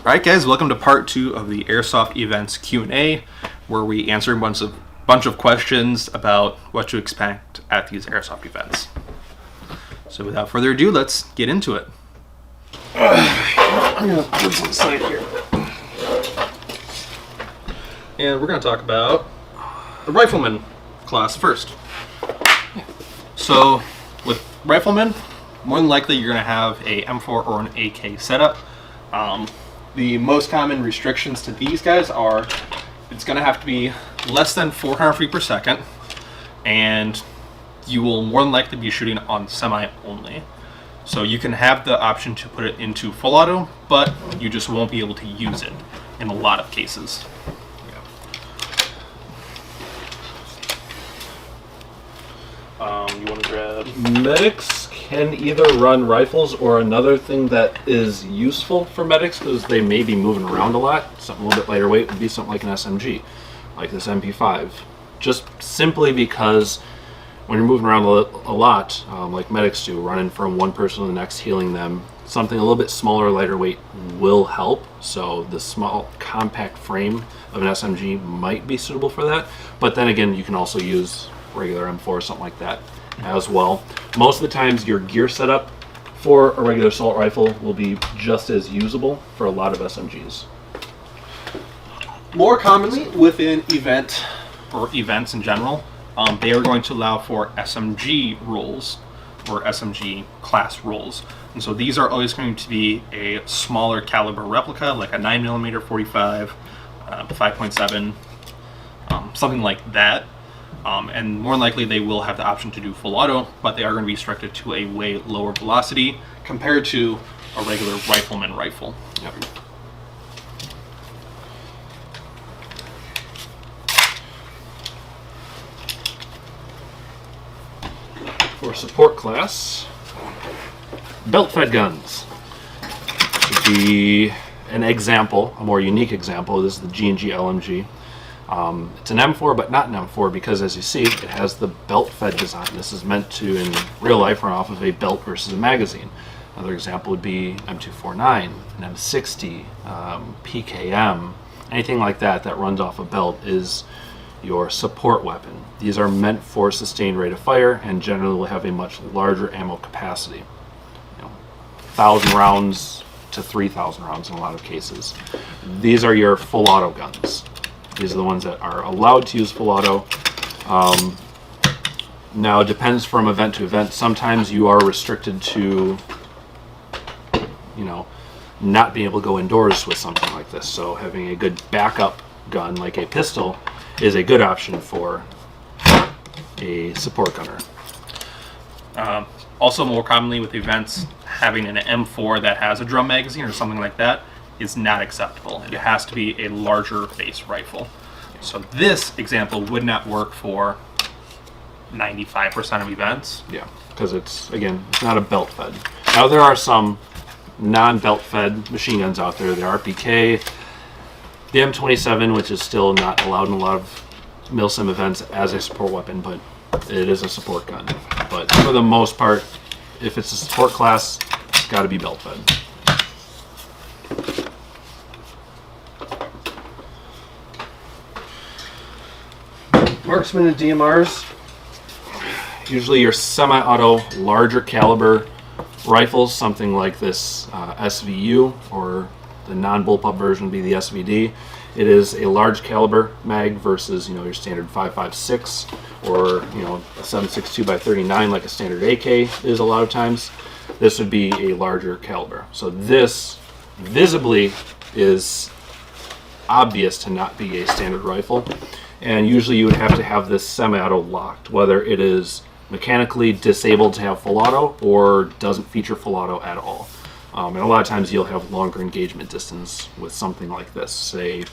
Alright guys, welcome to part 2 of the Airsoft Events Q&A, where we answer a bunch of questions about what to expect at these Airsoft events. So without further ado, let's get into it. I'm going to put this aside here. And we're going to talk about the Rifleman class first. So with Rifleman, more than likely you're going to have a M4 or an AK setup. The most common restrictions to these guys are it's going to have to be less than 400 feet per second, and you will more than likely be shooting on semi only. So you can have the option to put it into full auto, but you just won't be able to use it in a lot of cases. You want to grab... Medics can either run rifles or another thing that is useful for medics because they may be moving around a lot. Something a little bit lighter weight would be something like an SMG, like this MP5. Just simply because when you're moving around a lot, like medics do, running from one person to the next, healing them, something a little bit smaller, lighter weight will help. So the small, compact frame of an SMG might be suitable for that. But then again, you can also use regular M4 or something like that as well. Most of the times your gear setup for a regular assault rifle will be just as usable for a lot of SMGs. More commonly within event or events in general, they are going to allow for SMG rules or SMG class rules. And so these are always going to be a smaller caliber replica, like a 9mm 45, 5.7, something like that. And more likely they will have the option to do full auto, but they are going to be restricted to a way lower velocity compared to a regular Rifleman rifle. Yep. For support class, belt-fed guns should be an example, a more unique example. This is the G&G LMG. It's an M4, but not an M4 because, as you see, it has the belt-fed design. This is meant to, in real life, run off of a belt versus a magazine. Another example would be M249, an M60, PKM, anything like that that runs off a belt is your support weapon. These are meant for sustained rate of fire and generally will have a much larger ammo capacity. 1,000 rounds to 3,000 rounds in a lot of cases. These are your full auto guns. These are the ones that are allowed to use full auto. Now, it depends from event to event. Sometimes you are restricted to, not being able to go indoors with something like this. So having a good backup gun, like a pistol, is a good option for a support gunner. Also, more commonly with events, having an M4 that has a drum magazine or something like that is not acceptable. It has to be a larger base rifle. So this example would not work for 95% of events. Yeah, because it's not a belt fed. Now there are some non-belt fed machine guns out there. The RPK, the M27, which is still not allowed in a lot of milsim events as a support weapon, but it is a support gun. But for the most part, if it's a support class, it's got to be belt fed. Marksman and DMRs, usually your semi-auto larger caliber rifles, something like this SVU, or the non-bullpup version would be the SVD. It is a large caliber mag versus your standard 5.56 or a 7.62 by 39 like a standard AK is a lot of times. This would be a larger caliber. So this visibly is obvious to not be a standard rifle. And usually you would have to have this semi-auto locked, whether it is mechanically disabled to have full auto or doesn't feature full auto at all. And a lot of times you'll have longer engagement distance with something like this, say,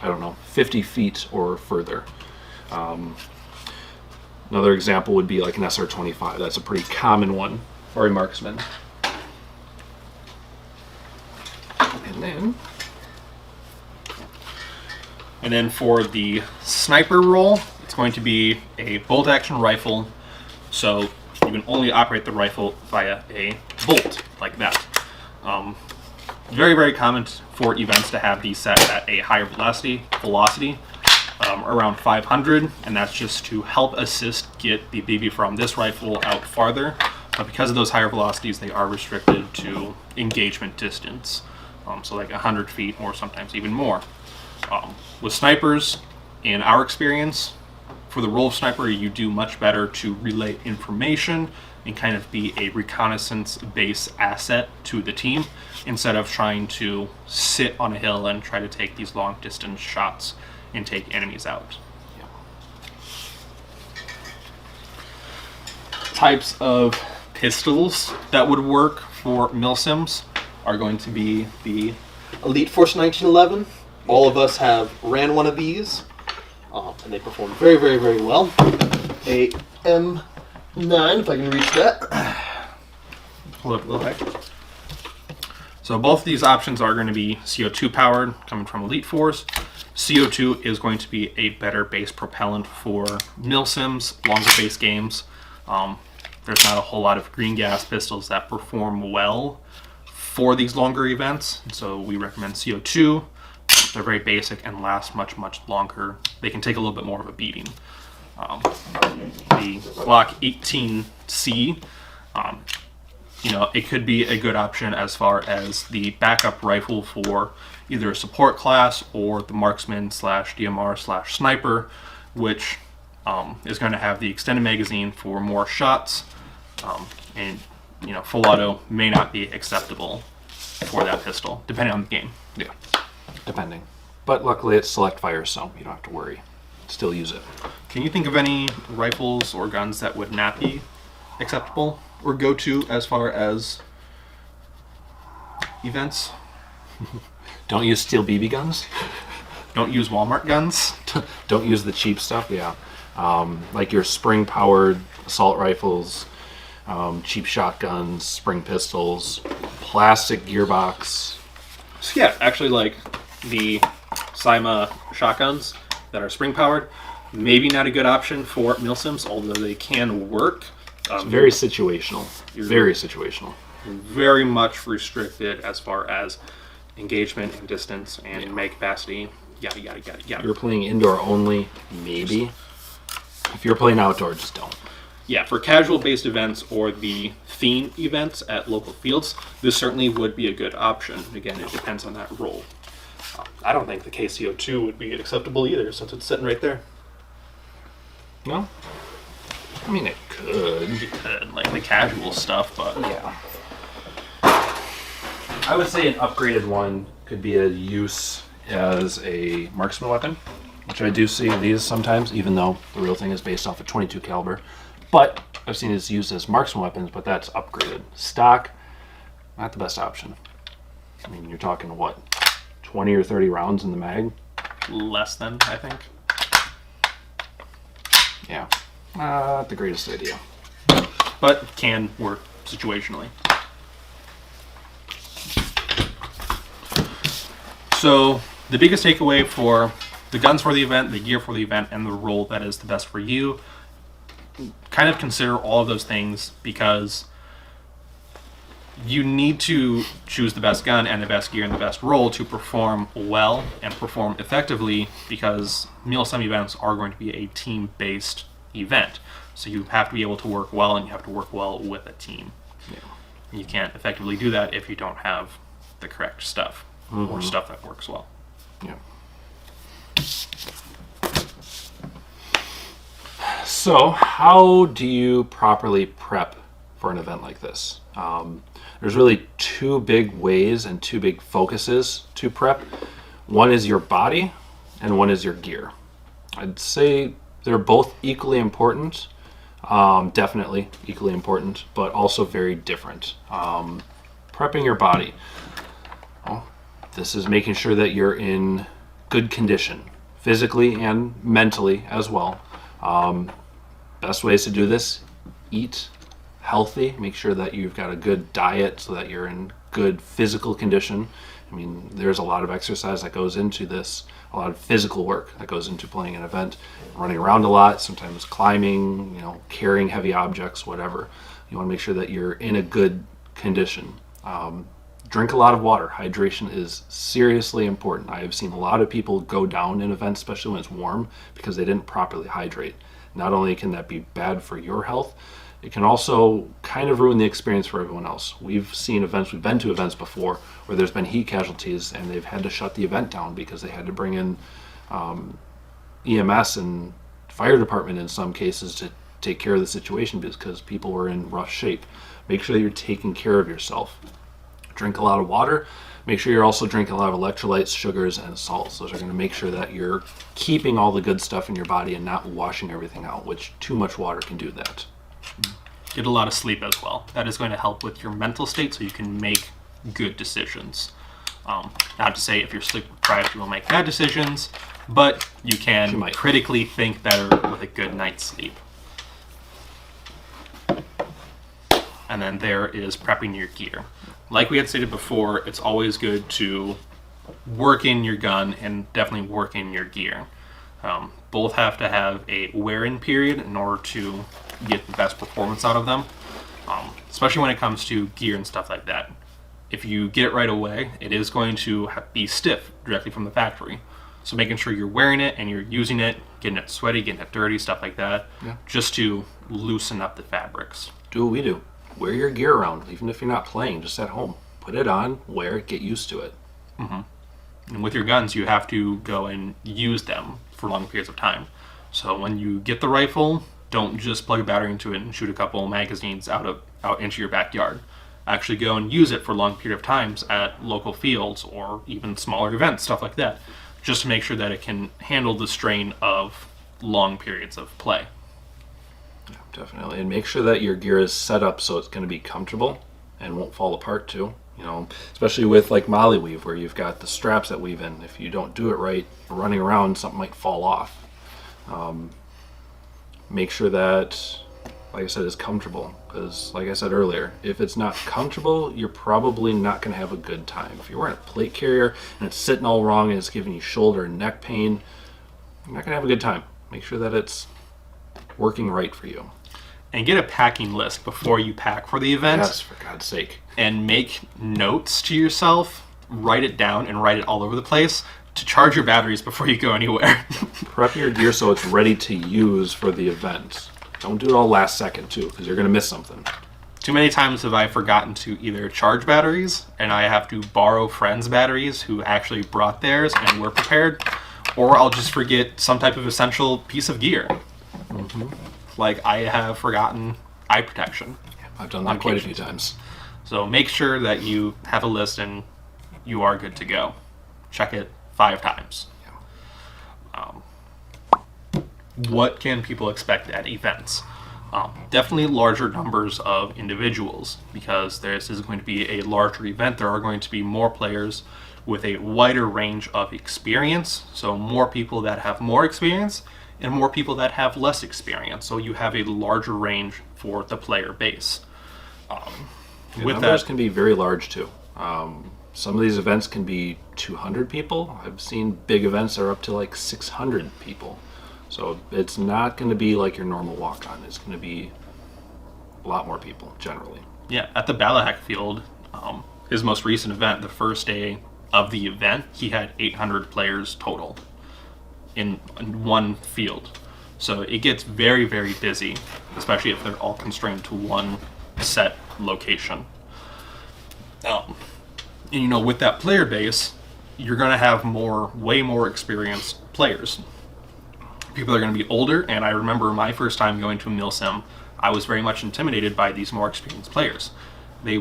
50 feet or further. Another example would be like an SR-25. That's a pretty common one for a marksman. And then for the sniper role, it's going to be a bolt action rifle. So you can only operate the rifle via a bolt like that. very, very common for events to have these set at a higher velocity, around 500, and that's just to help assist get the BB from this rifle out farther. But because of those higher velocities, they are restricted to engagement distance, so like 100 feet or sometimes even more. With snipers, in our experience, for the role of sniper, you do much better to relay information and kind of be a reconnaissance base asset to the team instead of trying to sit on a hill and try to take these long distance shots and take enemies out. Yeah. Types of pistols that would work for milsims are going to be the Elite Force 1911. All of us have ran one of these, and they perform very, very, very well. A M9, if I can reach that. Hold up a little bit. So both of these options are going to be CO2 powered, coming from Elite Force. CO2 is going to be a better base propellant for milsims, longer base games. There's not a whole lot of green gas pistols that perform well for these longer events, so we recommend CO2. They're very basic and last much, much longer. They can take a little bit more of a beating. The Glock 18C, it could be a good option as far as the backup rifle for either a support class or the marksman / DMR / sniper, which is going to have the extended magazine for more shots, and full auto may not be acceptable for that pistol, depending on the game. Yeah, depending. But luckily it's select fire, so you don't have to worry. Still use it. Can you think of any rifles or guns that would not be acceptable or go to as far as events? Don't use steel BB guns. Don't use Walmart guns. Don't use the cheap stuff, yeah. Like your spring-powered assault rifles, cheap shotguns, spring pistols, plastic gearbox. So yeah, actually like the Cyma shotguns that are spring-powered, maybe not a good option for milsims, although they can work. It's very situational. Very situational. Very much restricted as far as engagement and distance and mag capacity. Yada, yada, yada, yada. If you're playing indoor only, maybe. If you're playing outdoor, just don't. Yeah, for casual-based events or the theme events at local fields, this certainly would be a good option. Again, it depends on that role. I don't think the KCO2 would be acceptable either, since it's sitting right there. No? I mean, it could. You could, like the casual stuff, but... Yeah. I would say an upgraded one could be a use as a marksman weapon, which I do see these sometimes, even though the real thing is based off a .22 caliber. But I've seen it's used as marksman weapons, but that's upgraded. Stock, not the best option. I mean, you're talking, what, 20 or 30 rounds in the mag? Less than, I think. Yeah, not the greatest idea. But can work situationally. So the biggest takeaway for the guns for the event, the gear for the event, and the role that is the best for you, kind of consider all of those things, because you need to choose the best gun and the best gear and the best role to perform well and perform effectively, because milsim events are going to be a team-based event. So you have to be able to work well, and you have to work well with a team. Yeah. You can't effectively do that if you don't have the correct stuff. Mm-hmm. Or stuff that works well. Yeah. So, how do you properly prep for an event like this? There's really two big ways and two big focuses to prep. One is your body, and one is your gear. I'd say they're both equally important, definitely equally important, but also very different. Prepping your body. Well, this is making sure that you're in good condition, physically and mentally as well. Best ways to do this: eat healthy, make sure that you've got a good diet so that you're in good physical condition. I mean, there's a lot of exercise that goes into this, a lot of physical work that goes into playing an event, running around a lot, sometimes climbing, carrying heavy objects, whatever. You want to make sure that you're in a good condition. drink a lot of water. Hydration is seriously important. I have seen a lot of people go down in events, especially when it's warm, because they didn't properly hydrate. Not only can that be bad for your health, it can also kind of ruin the experience for everyone else. We've been to events before where there's been heat casualties and they've had to shut the event down because they had to bring in EMS and fire department in some cases to take care of the situation because people were in rough shape. Make sure that you're taking care of yourself. Drink a lot of water. Make sure you're also drinking a lot of electrolytes, sugars, and salts. Those are going to make sure that you're keeping all the good stuff in your body and not washing everything out, which too much water can do that. Get a lot of sleep as well. That is going to help with your mental state so you can make good decisions. Not to say if you're sleep deprived you will make bad decisions, but you can critically think better with a good night's sleep. And then there is prepping your gear. Like we had stated before, it's always good to work in your gun and definitely work in your gear. Both have to have a wear-in period in order to get the best performance out of them, especially when it comes to gear and stuff like that. If you get it right away, it is going to be stiff directly from the factory. So making sure you're wearing it and you're using it, getting it sweaty, getting it dirty, stuff like that, just to loosen up the fabrics. Do what we do. Wear your gear around, even if you're not playing, just at home. Put it on, wear it, get used to it. And with your guns, you have to go and use them for long periods of time. So when you get the rifle, don't just plug a battery into it and shoot a couple magazines out into your backyard. Actually go and use it for a long period of times at local fields or even smaller events, stuff like that, just to make sure that it can handle the strain of long periods of play. Definitely, and make sure that your gear is set up so it's going to be comfortable and won't fall apart too. You know, especially with like molly weave where you've got the straps that weave in. If you don't do it right, running around, something might fall off. Make sure that, like I said, it's comfortable because, like I said earlier, if it's not comfortable, you're probably not going to have a good time. If you're wearing a plate carrier and it's sitting all wrong and it's giving you shoulder and neck pain, you're not going to have a good time. Make sure that it's working right for you. And get a packing list before you pack for the event. Yes, for God's sake. And make notes to yourself, write it down, and write it all over the place to charge your batteries before you go anywhere. Prep your gear so it's ready to use for the event. Don't do it all last second, too, because you're going to miss something. Too many times have I forgotten to either charge batteries, and I have to borrow friends' batteries who actually brought theirs and were prepared, or I'll just forget some type of essential piece of gear. Like I have forgotten eye protection. I've done that quite a few times. So make sure that you have a list and you are good to go. Check it 5 times. What can people expect at events? Definitely larger numbers of individuals because this is going to be a larger event. There are going to be more players with a wider range of experience. So more people that have more experience and more people that have less experience. So you have a larger range for the player base. Numbers can be very large too. Some of these events can be 200 people. I've seen big events that are up to like 600 people. So it's not going to be like your normal walk-on. It's going to be a lot more people generally. Yeah, at the Ballahack field, his most recent event, the first day of the event, he had 800 players total in one field. So it gets very, very busy, especially if they're all constrained to one set location. And you know, with that player base, you're going to have way more experienced players. People are going to be older, and I remember my first time going to a milsim, I was very much intimidated by these more experienced players. They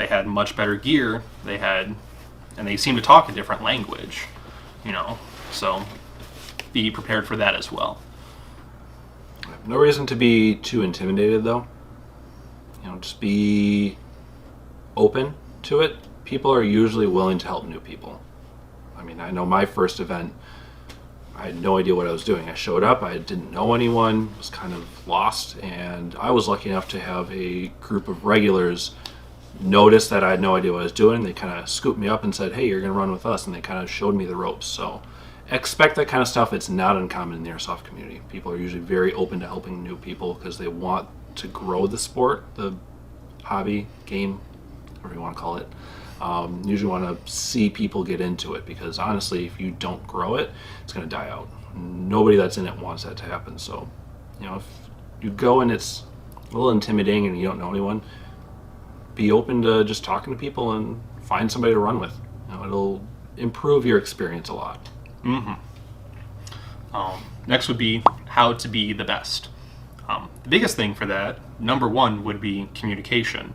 had much better gear, and they seemed to talk a different language, you know, so be prepared for that as well. No reason to be too intimidated though. You know, just be open to it. People are usually willing to help new people. I mean, I know my first event, I had no idea what I was doing. I showed up, I didn't know anyone, was kind of lost, and I was lucky enough to have a group of regulars notice that I had no idea what I was doing. They kind of scooped me up and said, hey, you're going to run with us, and they kind of showed me the ropes. So expect that kind of stuff. It's not uncommon in the airsoft community. People are usually very open to helping new people because they want to grow the sport, the hobby, game, whatever you want to call it. You usually want to see people get into it, because honestly, if you don't grow it, it's going to die out. Nobody that's in it wants that to happen. So, if you go and it's a little intimidating and you don't know anyone, be open to just talking to people and find somebody to run with. It'll improve your experience a lot. Next would be how to be the best. The biggest thing for that, number one, would be communication,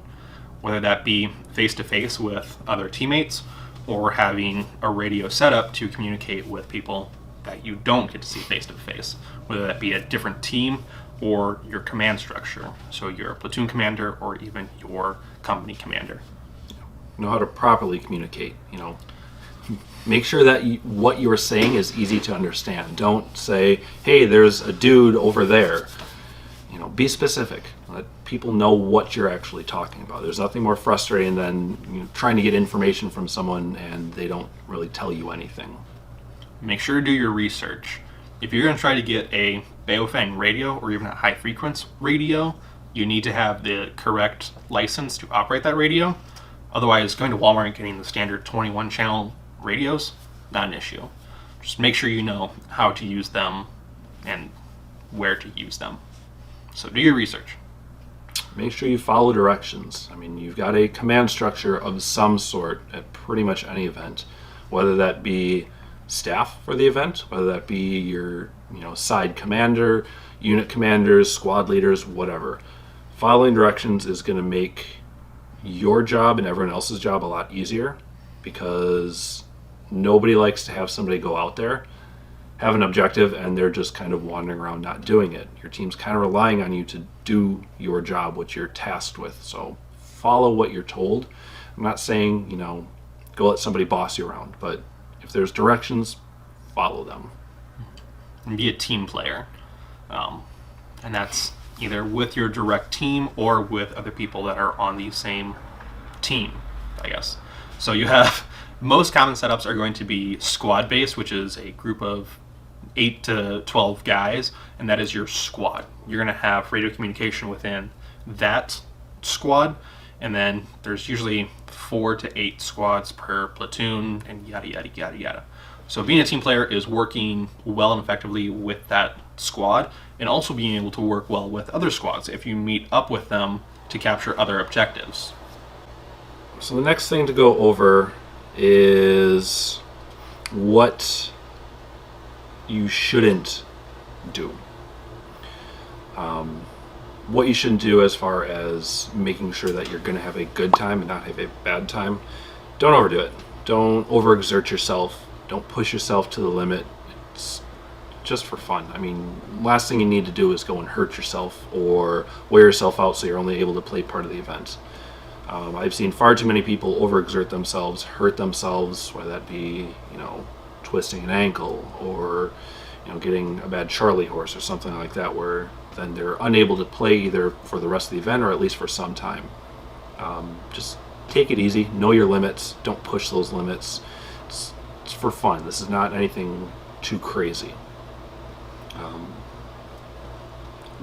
whether that be face-to-face with other teammates or having a radio setup to communicate with people that you don't get to see face-to-face, whether that be a different team or your command structure, so your platoon commander or even your company commander. Know how to properly communicate. Make sure that what you're saying is easy to understand. Don't say, hey, there's a dude over there. Be specific. Let people know what you're actually talking about. There's nothing more frustrating than trying to get information from someone and they don't really tell you anything. Make sure to do your research. If you're going to try to get a Baofeng radio or even a high frequency radio, you need to have the correct license to operate that radio. Otherwise, going to Walmart and getting the standard 21 channel radios, not an issue. Just make sure you know how to use them and where to use them. So do your research. Make sure you follow directions. You've got a command structure of some sort at pretty much any event, whether that be staff for the event, whether that be your side commander, unit commanders, squad leaders, whatever. Following directions is going to make your job and everyone else's job a lot easier, because nobody likes to have somebody go out there, have an objective, and they're just kind of wandering around not doing it. Your team's kind of relying on you to do your job, what you're tasked with. So follow what you're told. I'm not saying, go let somebody boss you around, but if there's directions, follow them. And be a team player. And that's either with your direct team or with other people that are on the same team, I guess. So you have, most common setups are going to be squad based, which is a group of 8 to 12 guys, and that is your squad. You're going to have radio communication within that squad, and then there's usually 4 to 8 squads per platoon, and yada yada yada yada. So being a team player is working well and effectively with that squad, and also being able to work well with other squads if you meet up with them to capture other objectives. So the next thing to go over is what you shouldn't do. What you shouldn't do as far as making sure that you're going to have a good time and not have a bad time. Don't overdo it. Don't overexert yourself. Don't push yourself to the limit. It's just for fun. Last thing you need to do is go and hurt yourself or wear yourself out so you're only able to play part of the event. I've seen far too many people overexert themselves, hurt themselves, whether that be, twisting an ankle or, getting a bad Charlie horse or something like that, where then they're unable to play either for the rest of the event or at least for some time. Just take it easy, know your limits, don't push those limits. It's for fun. This is not anything too crazy.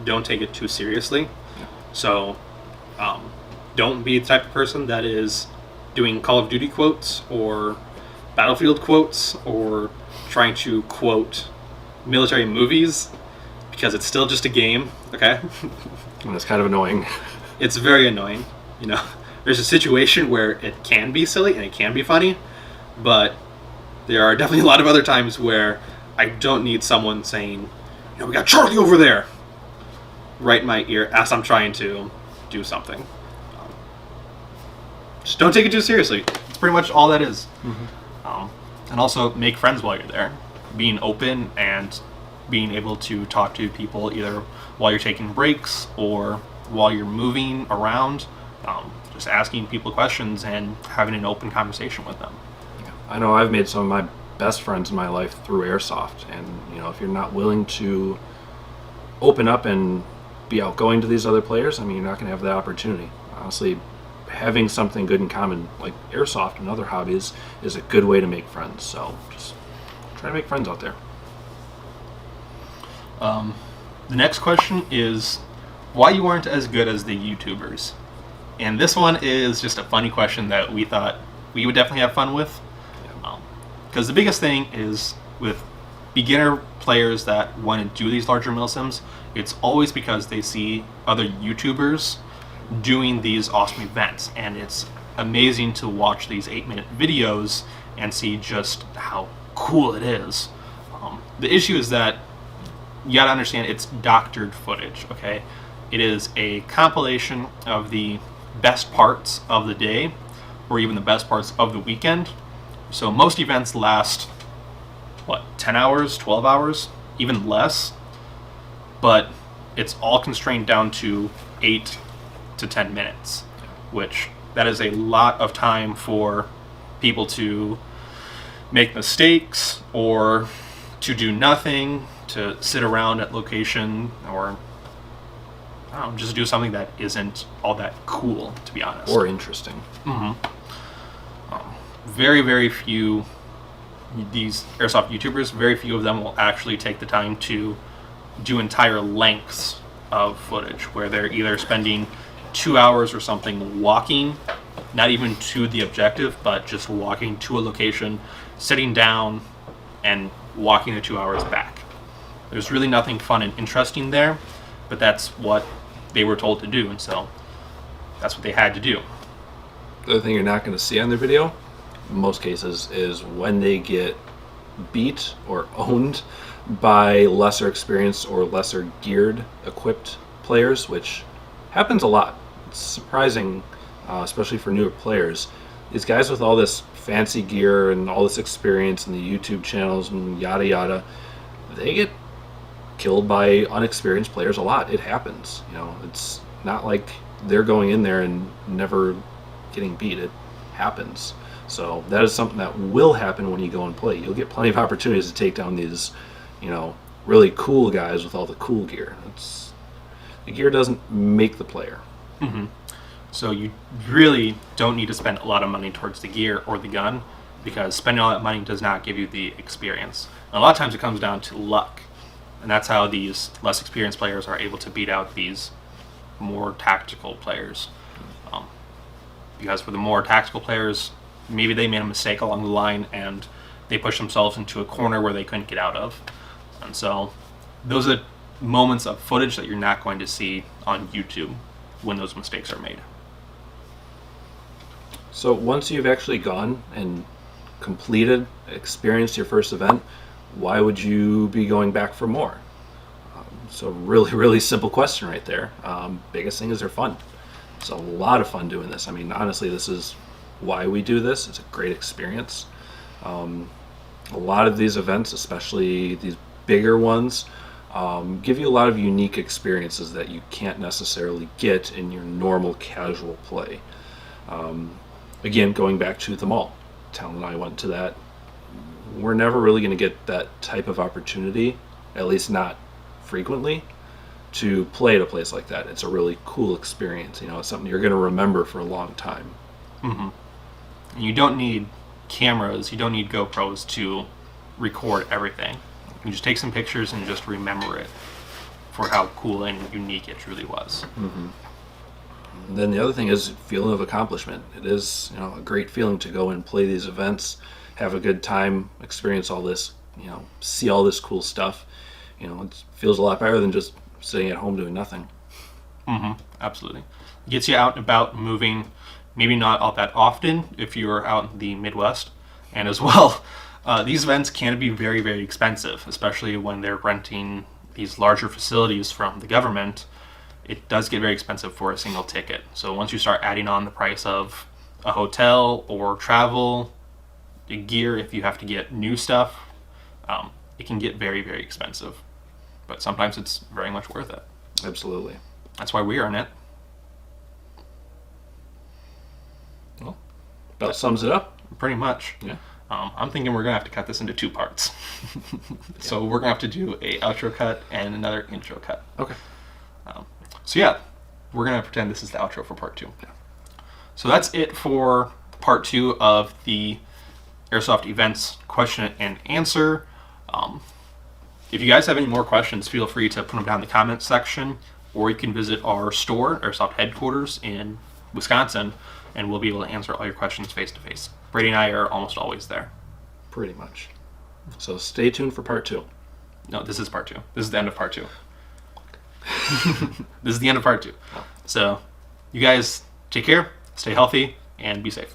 Don't take it too seriously. So don't be the type of person that is doing Call of Duty quotes or Battlefield quotes or trying to quote military movies, because it's still just a game, okay? And that's kind of annoying. It's very annoying. There's a situation where it can be silly and it can be funny, but there are definitely a lot of other times where I don't need someone saying, we got Charlie over there, right in my ear as I'm trying to do something. Just don't take it too seriously. It's pretty much all that is. And also make friends while you're there. Being open and being able to talk to people either while you're taking breaks or while you're moving around. Just asking people questions and having an open conversation with them. I know I've made some of my best friends in my life through Airsoft, and if you're not willing to open up and be outgoing to these other players, you're not going to have that opportunity. Honestly, having something good in common like Airsoft and other hobbies is a good way to make friends. So just try to make friends out there. The next question is why you aren't as good as the YouTubers. And this one is just a funny question that we thought we would definitely have fun with. Because the biggest thing is with beginner players that want to do these larger milsims, it's always because they see other YouTubers doing these awesome events. And it's amazing to watch these 8-minute videos and see just how cool it is. The issue is that you gotta understand it's doctored footage, okay? It is a compilation of the best parts of the day, or even the best parts of the weekend. So most events last, 10 hours, 12 hours, even less, but it's all constrained down to 8 to 10 minutes, which that is a lot of time for people to make mistakes or to do nothing, to sit around at location, or I don't know, just do something that isn't all that cool, to be honest. Or interesting. Very, very few these airsoft YouTubers, very few of them will actually take the time to do entire lengths of footage where they're either spending 2 hours or something walking, not even to the objective, but just walking to a location, sitting down, and walking the 2 hours back. There's really nothing fun and interesting there, but that's what they were told to do, and so that's what they had to do. The other thing you're not going to see on their video, in most cases, is when they get beat or owned by lesser experienced or lesser geared, equipped players, which happens a lot. It's surprising, especially for newer players. These guys with all this fancy gear and all this experience and the YouTube channels and yada yada, they get killed by unexperienced players a lot. It happens. It's not like they're going in there and never getting beat. It happens. So that is something that will happen when you go and play. You'll get plenty of opportunities to take down these, really cool guys with all the cool gear. The gear doesn't make the player. So you really don't need to spend a lot of money towards the gear or the gun, because spending all that money does not give you the experience. And a lot of times it comes down to luck. And that's how these less experienced players are able to beat out these more tactical players. Because for the more tactical players, maybe they made a mistake along the line and they pushed themselves into a corner where they couldn't get out of. And so those are moments of footage that you're not going to see on YouTube when those mistakes are made. So once you've actually gone and completed, experienced your first event, why would you be going back for more? So really, really simple question right there. Biggest thing is they're fun. It's a lot of fun doing this. I mean, honestly, this is why we do this. It's a great experience. A lot of these events, especially these bigger ones, give you a lot of unique experiences that you can't necessarily get in your normal casual play. Again, going back to the mall, Tal and I went to that. We're never really going to get that type of opportunity, at least not frequently, to play at a place like that. It's a really cool experience. It's something you're going to remember for a long time. You don't need cameras, you don't need GoPros to record everything. You can just take some pictures and just remember it for how cool and unique it truly was. And then the other thing is feeling of accomplishment. It is, a great feeling to go and play these events, have a good time, experience all this, see all this cool stuff. It feels a lot better than just sitting at home doing nothing. Absolutely. It gets you out and about, moving, maybe not all that often if you're out in the Midwest. And as well, these events can be very, very expensive, especially when they're renting these larger facilities from the government. It does get very expensive for a single ticket. So once you start adding on the price of a hotel or travel, the gear, if you have to get new stuff, it can get very, very expensive. But sometimes it's very much worth it. Absolutely. That's why we are in it. Well, that sums it up. Pretty much. Yeah. I'm thinking we're going to have to cut this into 2 parts. So we're going to have to do a outro cut and another intro cut. Okay. We're going to pretend this is the outro for part 2. Yeah. So that's it for part 2 of the Airsoft Events question and answer. If you guys have any more questions, feel free to put them down in the comments section, or you can visit our store, Airsoft Headquarters, in Wisconsin, and we'll be able to answer all your questions face to face. Brady and I are almost always there. Pretty much. So stay tuned for part 2. No, this is part 2. This is the end of part 2. This is the end of part 2. So, you guys take care, stay healthy, and be safe.